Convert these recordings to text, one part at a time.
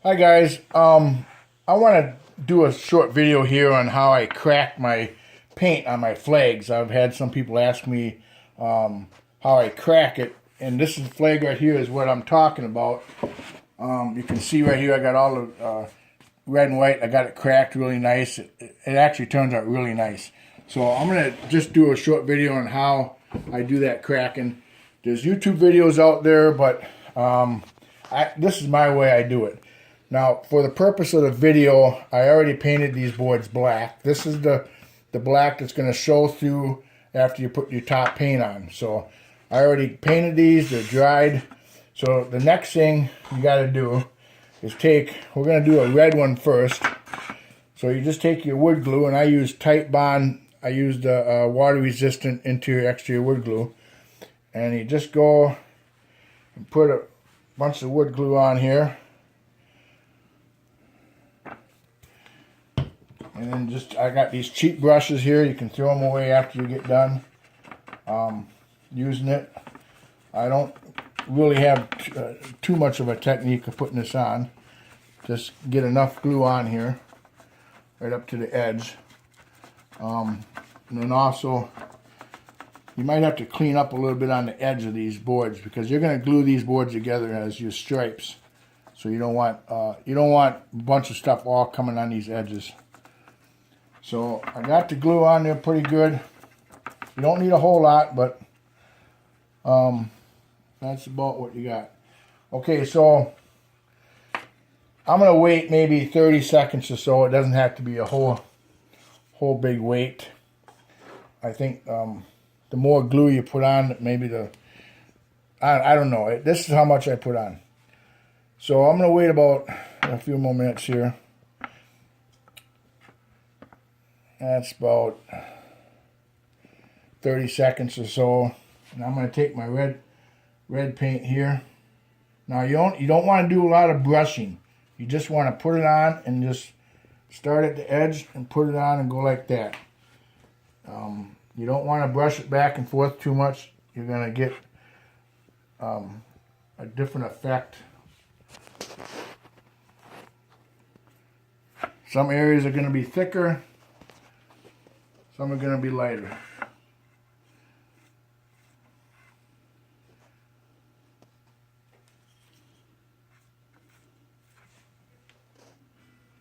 Hi guys, I want to do a short video here on how I crack my paint on my flags. I've had some people ask me how I crack it, and this is flag right here is what I'm talking about. You can see right here I got all the red and white. I got it cracked really nice. It actually turns out really nice. So I'm going to just do a short video on how I do that cracking. There's YouTube videos out there, but this is my way I do it. Now, for the purpose of the video, I already painted these boards black. This is the black that's going to show through after you put your top paint on. So I already painted these. They're dried. So the next thing you got to do is we're going to do a red one first. So you just take your wood glue, and I use Tight Bond. I used water resistant interior exterior wood glue. And you just go and put a bunch of wood glue on here. And then I got these cheap brushes here. You can throw them away after you get done using it. I don't really have too much of a technique of putting this on. Just get enough glue on here, right up to the edge. And then also, you might have to clean up a little bit on the edge of these boards because you're going to glue these boards together as your stripes. So you don't want a bunch of stuff all coming on these edges. So I got the glue on there pretty good. You don't need a whole lot, but that's about what you got. Okay, so I'm going to wait maybe 30 seconds or so. It doesn't have to be a whole big wait. I think the more glue you put on, maybe I don't know. This is how much I put on. So I'm going to wait about a few more minutes here. That's about 30 seconds or so. And I'm going to take my red paint here. Now you don't want to do a lot of brushing. You just want to put it on and just start at the edge and put it on and go like that. You don't want to brush it back and forth too much. You're going to get a different effect. Some areas are going to be thicker. Some are going to be lighter.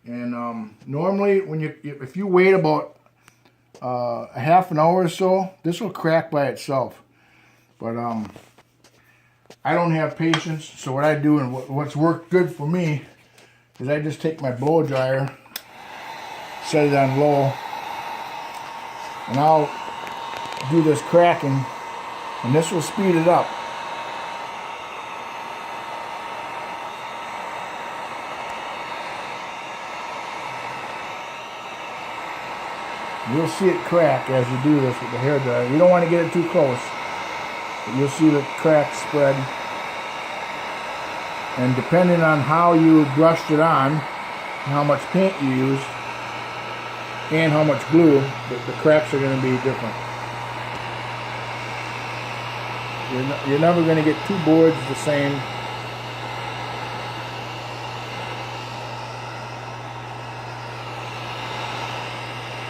And normally, if you wait about a half an hour or so, this will crack by itself. But I don't have patience, so what I do and what's worked good for me is I just take my blow dryer, set it on low, and I'll do this cracking, and this will speed it up. You'll see it crack as you do this with the hairdryer. You don't want to get it too close, but you'll see the crack spread. And depending on how you brushed it on, and how much paint you use, and how much glue, the cracks are going to be different. You're never going to get two boards the same.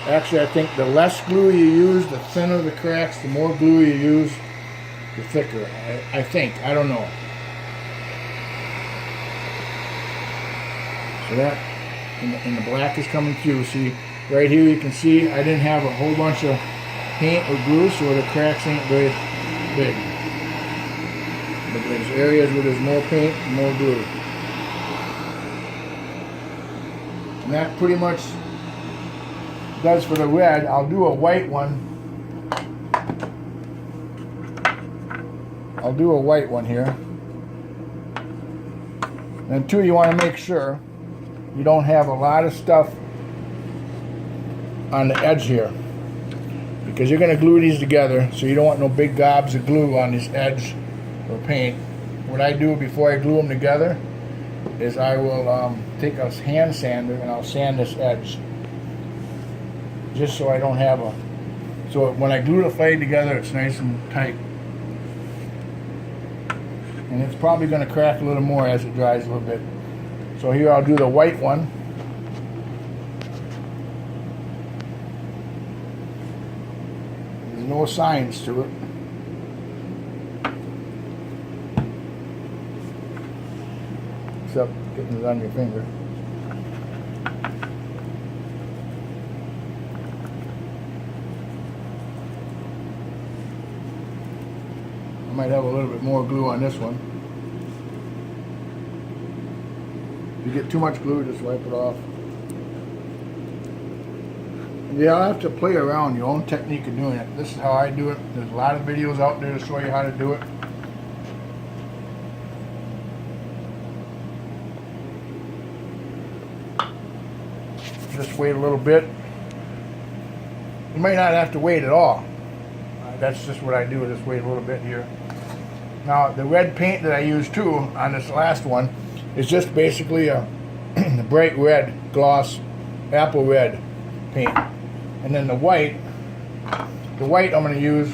Actually, I think the less glue you use, the thinner the cracks. The more glue you use, the thicker. I think. I don't know. So that, and the black is coming through. See, right here you can see I didn't have a whole bunch of paint or glue, so the cracks ain't very big. But there's areas where there's more paint and more glue. And that pretty much does for the red. I'll do a white one. I'll do a white one here. And two, you want to make sure you don't have a lot of stuff on the edge here, because you're going to glue these together, so you don't want no big gobs of glue on this edge or paint. What I do before I glue them together is I will take a hand sander and I'll sand this edge, just so I don't have so when I glue the flag together, it's nice and tight. And it's probably going to crack a little more as it dries a little bit. So here I'll do the white one. There's no science to it. Except getting it on your finger. I might have a little bit more glue on this one. If you get too much glue, just wipe it off. Yeah, I'll have to play around your own technique of doing it. This is how I do it. There's a lot of videos out there to show you how to do it. Just wait a little bit. You might not have to wait at all. That's just what I do, just wait a little bit here. Now the red paint that I used too on this last one is just basically a bright red gloss, apple red paint. And then the white I'm going to use,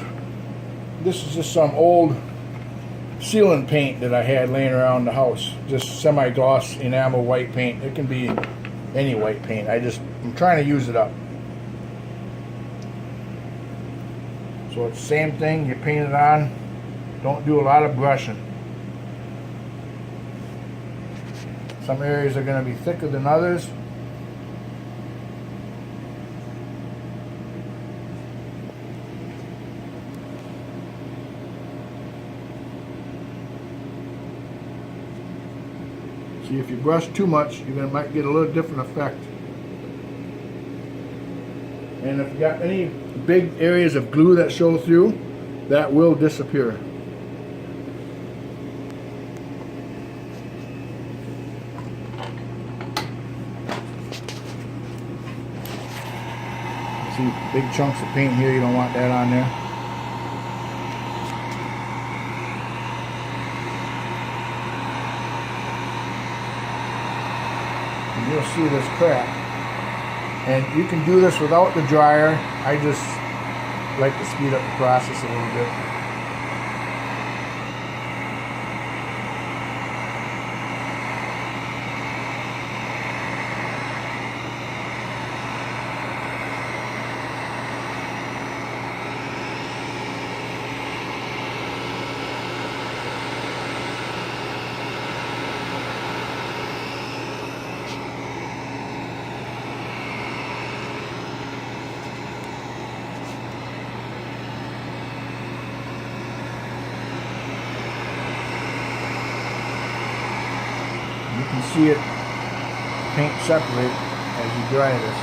this is just some old sealant paint that I had laying around the house. Just semi-gloss enamel white paint. It can be any white paint. I'm trying to use it up. So it's the same thing, you paint it on. Don't do a lot of brushing. Some areas are going to be thicker than others. See, if you brush too much, might get a little different effect. And if you got any big areas of glue that show through, that will disappear. See big chunks of paint here, you don't want that on there. And you'll see this crack. And you can do this without the dryer. I just like to speed up the process a little bit. You can see it paint separate as you dry this.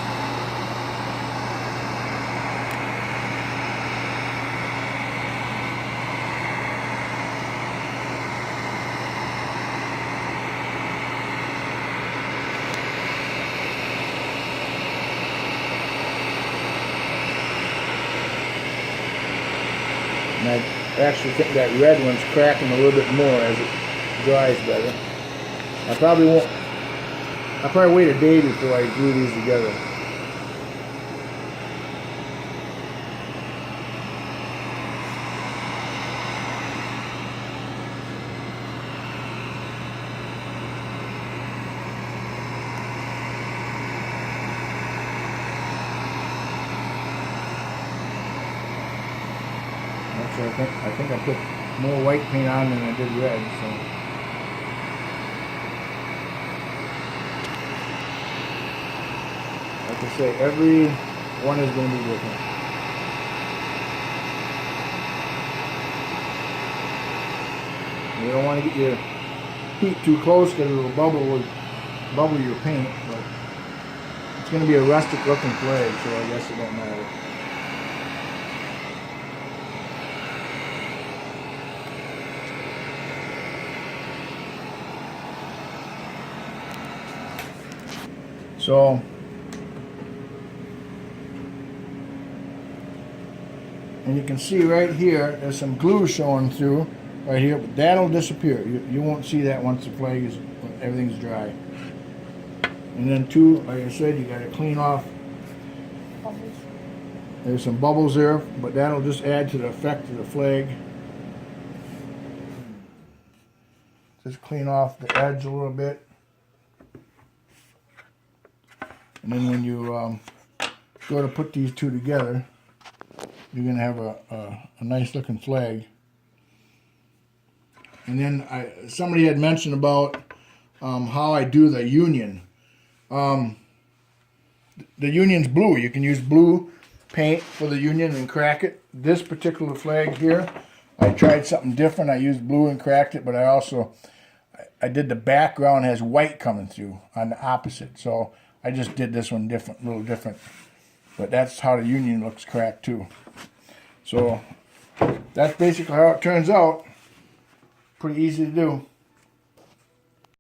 And I actually think that red one's cracking a little bit more as it dries better. I'll probably wait a day before I glue these together. Actually, I think I put more white paint on than I did red, so. Like I say, every one is going to be different. You don't want to get your heat too close because it will bubble your paint, but it's going to be a rustic looking flag, so I guess it don't matter. So and you can see right here, there's some glue showing through right here, but that'll disappear. You won't see that once the flag is, everything's dry. And then too, like I said, you got to clean off. Bubbles. There's some bubbles there, but that'll just add to the effect of the flag. Just clean off the edge a little bit. And then when you go to put these two together, you're going to have a nice looking flag. And then somebody had mentioned about how I do the union. The union's blue. You can use blue paint for the union and crack it. This particular flag here, I tried something different. I used blue and cracked it, but I did the background has white coming through on the opposite. So I just did this one different, a little different. But that's how the union looks cracked too. So that's basically how it turns out. Pretty easy to do.